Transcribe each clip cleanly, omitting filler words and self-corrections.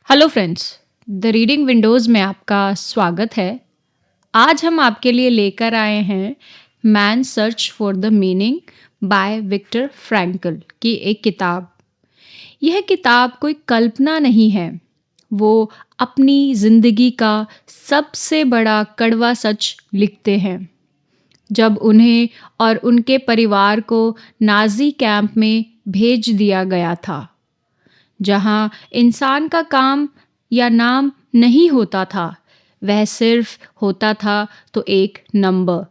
Hello friends, the reading Windows में आपका स्वागत है। आज हम आपके लिए लेकर आए हैं man search for the meaning by Viktor Frankl की एक किताब। यह किताब कोई कल्पना नहीं है, वो अपनी ज़िंदगी का सबसे बड़ा कड़वा सच लिखते हैं। जब उन्हें और उनके परिवार को नाज़ी कैंप में भेज दिया गया था, जहाँ इंसान का काम या नाम नहीं होता था, वह सिर्फ होता था तो एक नंबर।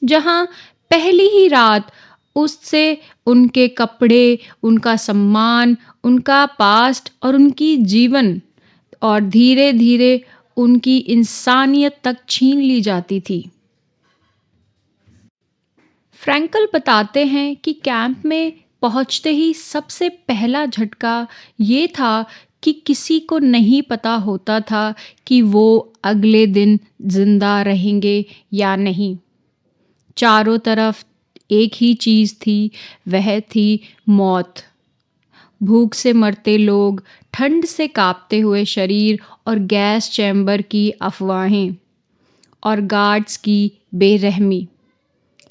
जहाँ पहली ही रात उससे उनके कपड़े, उनका सम्मान, उनका पास्ट और उनकी जीवन और धीरे-धीरे उनकी इंसानियत तक छीन ली जाती थी। फ्रैंकल बताते हैं कि कैंप में पहुंचते ही सबसे पहला झटका ये था कि किसी को नहीं पता होता था कि वो अगले दिन जिंदा रहेंगे या नहीं। चारों तरफ एक ही चीज़ थी, वह थी मौत। भूख से मरते लोग, ठंड से कांपते हुए शरीर और गैस चैम्बर की अफवाहें और गार्ड्स की बेरहमी।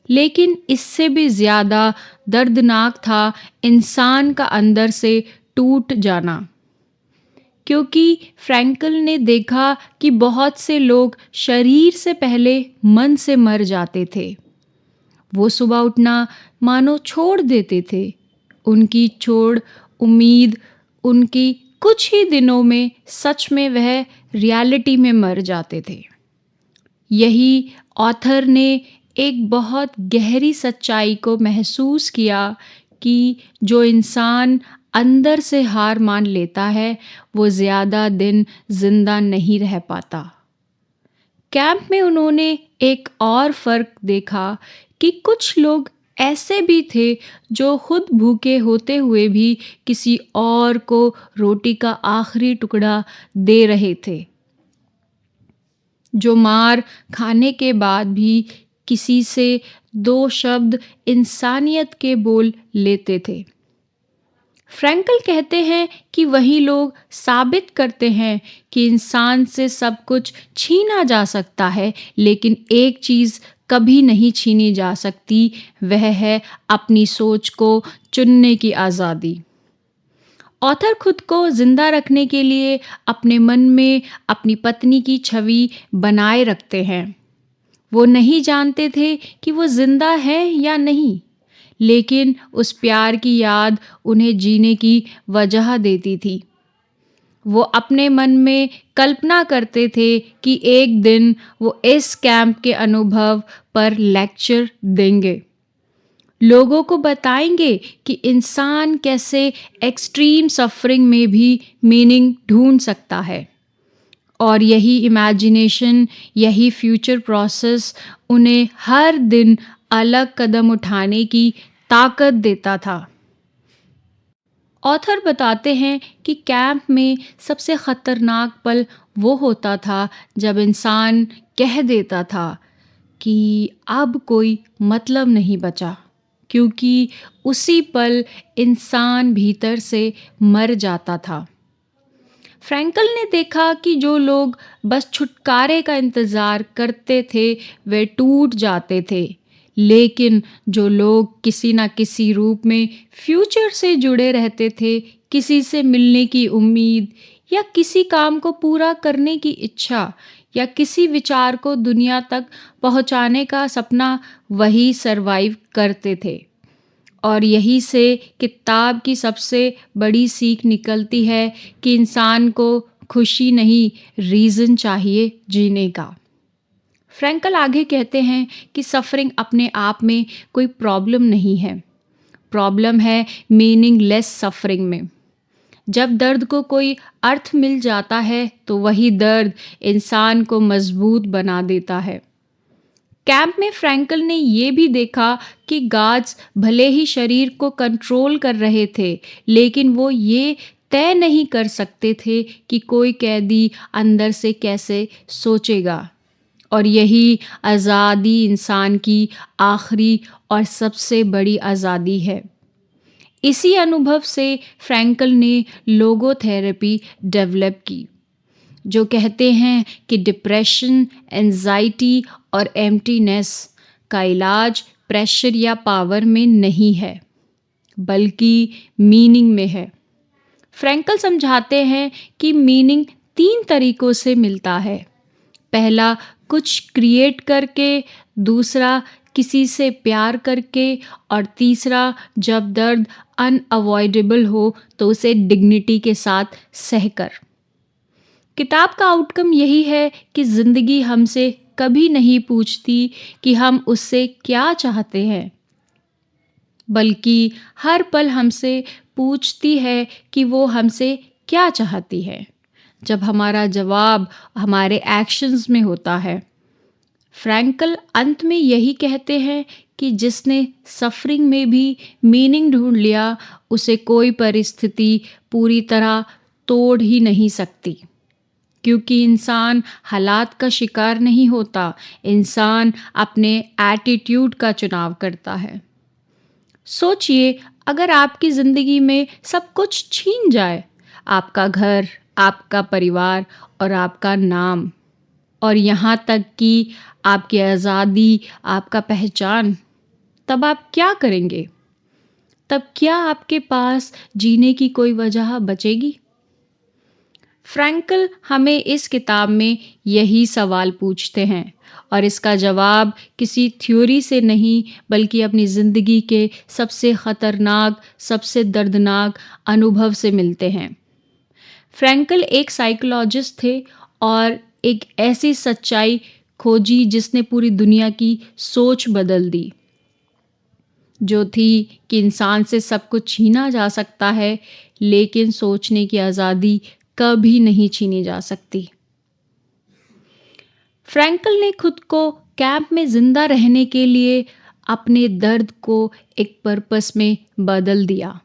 लेकिन इससे भी ज़्यादा दर्दनाक था इंसान का अंदर से टूट जाना, क्योंकि फ्रैंकल ने देखा कि बहुत से लोग शरीर से पहले मन से मर जाते थे। वो सुबह उठना मानो छोड़ देते थे। उनकी छोड़ उम्मीद उनकी कुछ ही दिनों में सच में वह रियलिटी में मर जाते थे। यही ऑथर ने एक बहुत गहरी सच्चाई को महसूस किया कि जो इंसान अंदर से हार मान लेता है, वो ज़्यादा दिन जिंदा नहीं रह पाता। कैंप में उन्होंने एक और फ़र्क देखा कि कुछ लोग ऐसे भी थे जो खुद भूखे होते हुए भी किसी और को रोटी का आखिरी टुकड़ा दे रहे थे, जो मार खाने के बाद भी किसी से दो शब्द इंसानियत के बोल लेते थे। फ्रैंकल कहते हैं कि वही लोग साबित करते हैं कि इंसान से सब कुछ छीना जा सकता है, लेकिन एक चीज़ कभी नहीं छीनी जा सकती, वह है अपनी सोच को चुनने की आज़ादी। ऑथर खुद को जिंदा रखने के लिए अपने मन में अपनी पत्नी की छवि बनाए रखते हैं। वो नहीं जानते थे कि वो जिंदा है या नहीं, लेकिन उस प्यार की याद उन्हें जीने की वजह देती थी। वो अपने मन में कल्पना करते थे कि एक दिन वो इस कैंप के अनुभव पर लेक्चर देंगे, लोगों को बताएंगे कि इंसान कैसे एक्सट्रीम सफरिंग में भी मीनिंग ढूंढ सकता है। और यही इमेजिनेशन, यही फ्यूचर प्रोसेस उन्हें हर दिन अलग कदम उठाने की ताकत देता था। ऑथर बताते हैं कि कैंप में सबसे खतरनाक पल वो होता था जब इंसान कह देता था कि अब कोई मतलब नहीं बचा, क्योंकि उसी पल इंसान भीतर से मर जाता था। फ्रैंकल ने देखा कि जो लोग बस छुटकारे का इंतज़ार करते थे, वे टूट जाते थे, लेकिन जो लोग किसी न किसी रूप में फ्यूचर से जुड़े रहते थे, किसी से मिलने की उम्मीद या किसी काम को पूरा करने की इच्छा या किसी विचार को दुनिया तक पहुंचाने का सपना, वही सरवाइव करते थे। और यही से किताब की सबसे बड़ी सीख निकलती है कि इंसान को खुशी नहीं, रीज़न चाहिए जीने का। फ्रैंकल आगे कहते हैं कि सफ़रिंग अपने आप में कोई प्रॉब्लम नहीं है। प्रॉब्लम है मीनिंगलेस सफ़रिंग में। जब दर्द को कोई अर्थ मिल जाता है, तो वही दर्द इंसान को मजबूत बना देता है। कैंप में फ्रैंकल ने ये भी देखा कि गार्ड्स भले ही शरीर को कंट्रोल कर रहे थे, लेकिन वो ये तय नहीं कर सकते थे कि कोई कैदी अंदर से कैसे सोचेगा। और यही आज़ादी इंसान की आखिरी और सबसे बड़ी आज़ादी है। इसी अनुभव से फ्रैंकल ने लोगोथेरेपी डेवलप की, जो कहते हैं कि डिप्रेशन, एंजाइटी और एम्प्टीनेस का इलाज प्रेशर या पावर में नहीं है, बल्कि मीनिंग में है। फ्रैंकल समझाते हैं कि मीनिंग 3 तरीकों से मिलता है। पहला, कुछ क्रिएट करके, दूसरा, किसी से प्यार करके, और तीसरा, जब दर्द अनअवॉइडेबल हो तो उसे डिग्निटी के साथ सहकर। किताब का आउटकम यही है कि ज़िंदगी हमसे कभी नहीं पूछती कि हम उससे क्या चाहते हैं, बल्कि हर पल हमसे पूछती है कि वो हमसे क्या चाहती है। जब हमारा जवाब हमारे एक्शंस में होता है। फ्रैंकल अंत में यही कहते हैं कि जिसने सफरिंग में भी मीनिंग ढूंढ लिया, उसे कोई परिस्थिति पूरी तरह तोड़ ही नहीं सकती, क्योंकि इंसान हालात का शिकार नहीं होता, इंसान अपने एटीट्यूड का चुनाव करता है। सोचिए, अगर आपकी ज़िंदगी में सब कुछ छीन जाए, आपका घर, आपका परिवार और आपका नाम, और यहाँ तक कि आपकी आज़ादी, आपका पहचान, तब आप क्या करेंगे? तब क्या आपके पास जीने की कोई वजह बचेगी? फ्रैंकल हमें इस किताब में यही सवाल पूछते हैं, और इसका जवाब किसी थ्योरी से नहीं, बल्कि अपनी ज़िंदगी के सबसे ख़तरनाक, सबसे दर्दनाक अनुभव से मिलते हैं। फ्रैंकल एक साइकोलॉजिस्ट थे और एक ऐसी सच्चाई खोजी जिसने पूरी दुनिया की सोच बदल दी, जो थी कि इंसान से सब कुछ छीना जा सकता है, लेकिन सोचने की आज़ादी कभी नहीं छीनी जा सकती। फ्रैंकल ने खुद को कैंप में जिंदा रहने के लिए अपने दर्द को एक पर्पस में बदल दिया।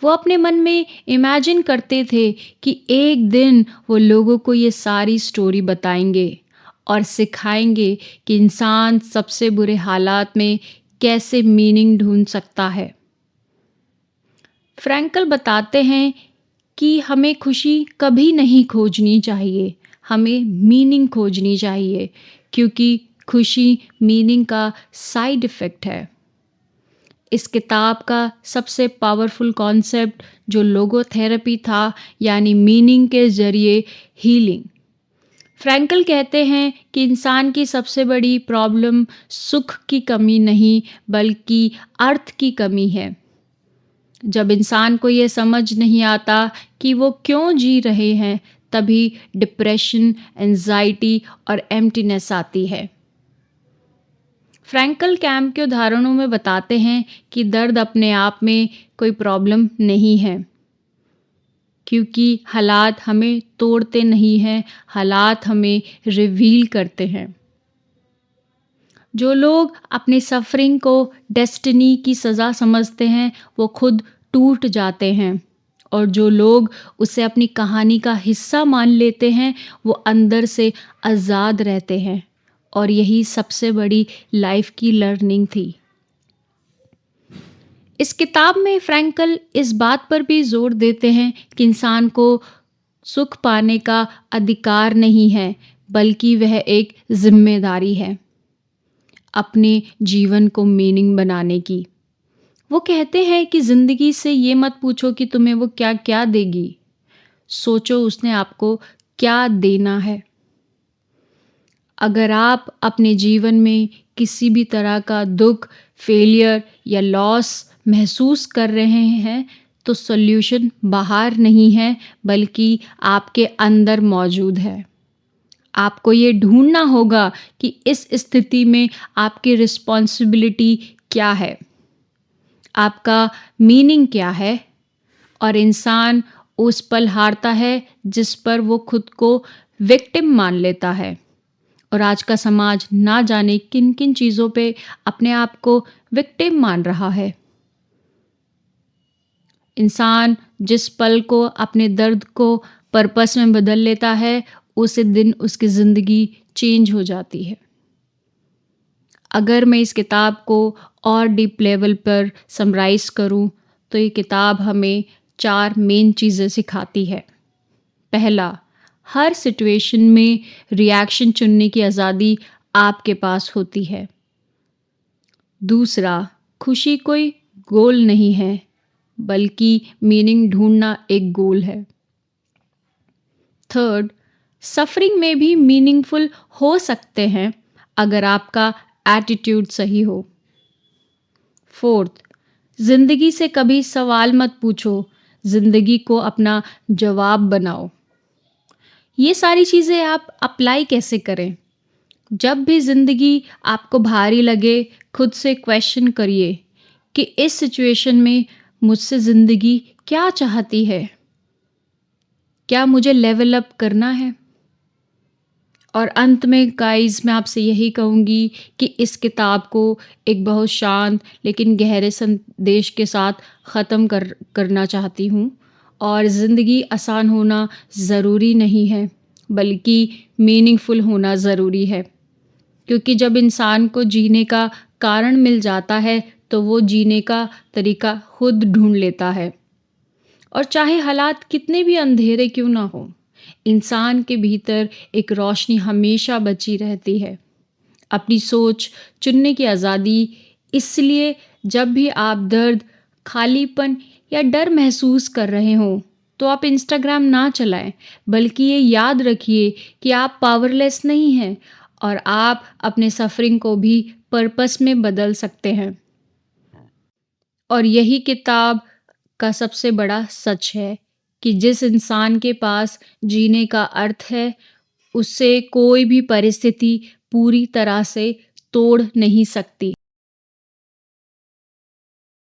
वो अपने मन में इमेजिन करते थे कि एक दिन वो लोगों को ये सारी स्टोरी बताएंगे और सिखाएंगे कि इंसान सबसे बुरे हालात में कैसे मीनिंग ढूंढ सकता है। फ्रैंकल बताते हैं कि हमें खुशी कभी नहीं खोजनी चाहिए, हमें मीनिंग खोजनी चाहिए, क्योंकि खुशी मीनिंग का साइड इफ़ेक्ट है। इस किताब का सबसे पावरफुल कॉन्सेप्ट जो लोगोथेरेपी था, यानी मीनिंग के ज़रिए हीलिंग। फ्रैंकल कहते हैं कि इंसान की सबसे बड़ी प्रॉब्लम सुख की कमी नहीं, बल्कि अर्थ की कमी है। जब इंसान को ये समझ नहीं आता कि वो क्यों जी रहे हैं, तभी डिप्रेशन, एंजाइटी और एम्प्टीनेस आती है। फ्रैंकल कैंप के उदाहरणों में बताते हैं कि दर्द अपने आप में कोई प्रॉब्लम नहीं है, क्योंकि हालात हमें तोड़ते नहीं हैं, हालात हमें रिवील करते हैं। जो लोग अपने सफरिंग को डेस्टिनी की सज़ा समझते हैं, वो खुद टूट जाते हैं, और जो लोग उसे अपनी कहानी का हिस्सा मान लेते हैं, वो अंदर से आज़ाद रहते हैं। और यही सबसे बड़ी लाइफ की लर्निंग थी। इस किताब में फ्रैंकल इस बात पर भी जोर देते हैं कि इंसान को सुख पाने का अधिकार नहीं है, बल्कि वह एक जिम्मेदारी है अपने जीवन को मीनिंग बनाने की। वो कहते हैं कि ज़िंदगी से ये मत पूछो कि तुम्हें वो क्या क्या देगी, सोचो उसने आपको क्या देना है। अगर आप अपने जीवन में किसी भी तरह का दुख, फेलियर या लॉस महसूस कर रहे हैं, तो सॉल्यूशन बाहर नहीं है, बल्कि आपके अंदर मौजूद है। आपको ये ढूंढना होगा कि इस स्थिति में आपकी रिस्पॉन्सिबिलिटी क्या है, आपका मीनिंग क्या है। और इंसान उस पल हारता है जिस पर वो खुद को विक्टिम मान लेता है। और आज का समाज ना जाने किन किन चीज़ों पे अपने आप को विक्टिम मान रहा है। इंसान जिस पल को अपने दर्द को पर्पस में बदल लेता है, उसी दिन उसकी ज़िंदगी चेंज हो जाती है। अगर मैं इस किताब को और डीप लेवल पर समराइज़ करूं, तो ये किताब हमें 4 मेन चीज़ें सिखाती है। पहला, हर सिचुएशन में रिएक्शन चुनने की आज़ादी आपके पास होती है। दूसरा, खुशी कोई गोल नहीं है, बल्कि मीनिंग ढूँढना एक गोल है। थर्ड, सफ़रिंग में भी मीनिंगफुल हो सकते हैं अगर आपका एटीट्यूड सही हो। फोर्थ, ज़िंदगी से कभी सवाल मत पूछो, ज़िंदगी को अपना जवाब बनाओ। ये सारी चीज़ें आप अप्लाई कैसे करें? जब भी ज़िंदगी आपको भारी लगे, खुद से क्वेश्चन करिए कि इस सिचुएशन में मुझसे ज़िंदगी क्या चाहती है? क्या मुझे लेवल अप करना है? और अंत में गाइस मैं आपसे यही कहूँगी कि इस किताब को एक बहुत शांत लेकिन गहरे संदेश के साथ ख़त्म करना चाहती हूँ। और ज़िंदगी आसान होना ज़रूरी नहीं है, बल्कि मीनिंगफुल होना ज़रूरी है। क्योंकि जब इंसान को जीने का कारण मिल जाता है, तो वो जीने का तरीका खुद ढूँढ लेता है। और चाहे हालात कितने भी अंधेरे क्यों ना हो, इंसान के भीतर एक रोशनी हमेशा बची रहती है। अपनी सोच चुनने की आज़ादी इसलिए जब भी आप दर्द, खालीपन या डर महसूस कर रहे हों, तो आप इंस्टाग्राम ना चलाएं, बल्कि ये याद रखिए कि आप पावरलेस नहीं हैं और आप अपने सफ़रिंग को भी पर्पस में बदल सकते हैं। और यही किताब का सबसे बड़ा सच है कि जिस इंसान के पास जीने का अर्थ है, उसे कोई भी परिस्थिति पूरी तरह से तोड़ नहीं सकती।